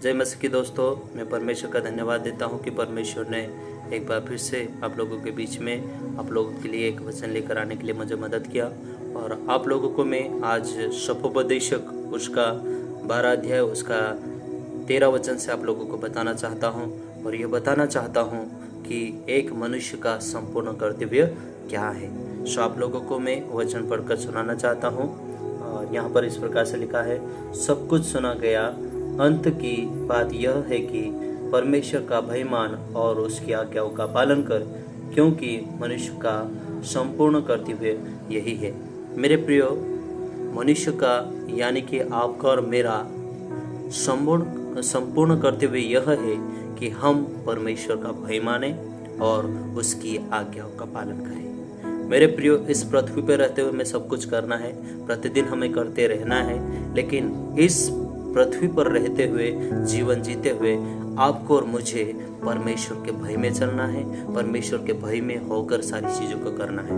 जय मसीह की दोस्तों, मैं परमेश्वर का धन्यवाद देता हूं कि परमेश्वर ने एक बार फिर से आप लोगों के बीच में आप लोगों के लिए एक वचन लेकर आने के लिए मुझे मदद किया। और आप लोगों को मैं आज शपोपदेशक उसका 12 अध्याय उसका 13 वचन से आप लोगों को बताना चाहता हूं। और ये बताना चाहता हूं कि एक मनुष्य का संपूर्ण कर्तव्य क्या है। सो आप लोगों को मैं वचन पढ़कर सुनाना चाहता हूं। और यहाँ पर इस प्रकार से लिखा है, सब कुछ सुना गया, अंत की बात यह है कि परमेश्वर का भय मान और उसकी आज्ञाओं का पालन कर, क्योंकि मनुष्य का संपूर्ण कर्तव्य यही है। मेरे प्रियो, मनुष्य का यानी कि आपका और मेरा संपूर्ण कर्तव्य यह है कि हम परमेश्वर का भय माने और उसकी आज्ञाओं का पालन करें। मेरे प्रियो, इस पृथ्वी पर रहते हुए हमें सब कुछ करना है, प्रतिदिन हमें करते रहना है, लेकिन इस पृथ्वी पर रहते हुए, जीवन जीते हुए आपको और मुझे परमेश्वर के भय में चलना है, परमेश्वर के भय में होकर सारी चीजों को करना है।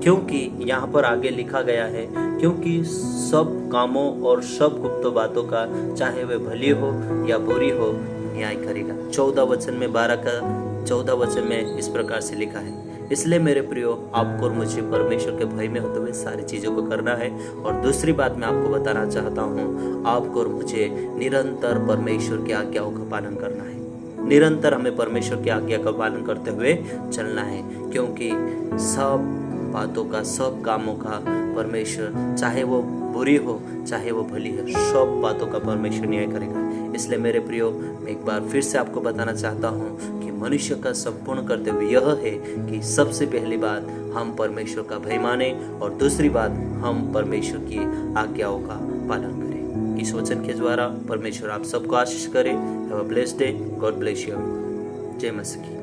क्योंकि यहाँ पर आगे लिखा गया है, क्योंकि सब कामों और सब गुप्त बातों का, चाहे वे भली हो या बुरी हो, न्याय करेगा। 14 वचन में 12 का 14 वचन में इस प्रकार से लिखा है। इसलिए मेरे प्रियो, आपको और मुझे परमेश्वर के भय में होते हुए सारी चीज़ों को करना है। और दूसरी बात मैं आपको बताना चाहता हूँ, आपको और मुझे निरंतर परमेश्वर की आज्ञाओं का पालन करना है। निरंतर हमें परमेश्वर की आज्ञा का पालन करते हुए चलना है, क्योंकि सब बातों का, सब कामों का परमेश्वर, चाहे वो बुरी हो चाहे वो भली है, सब बातों का परमेश्वर न्याय करेगा। इसलिए मेरे प्रियो, मैं एक बार फिर से आपको बताना चाहता हूँ कि मनुष्य का संपूर्ण कर्तव्य यह है कि सबसे पहली बात हम परमेश्वर का भय माने और दूसरी बात हम परमेश्वर की आज्ञाओं का पालन करें। इस वचन के द्वारा परमेश्वर आप सबको आशीष करे। Have a blessed day. God bless you. जय मसीह।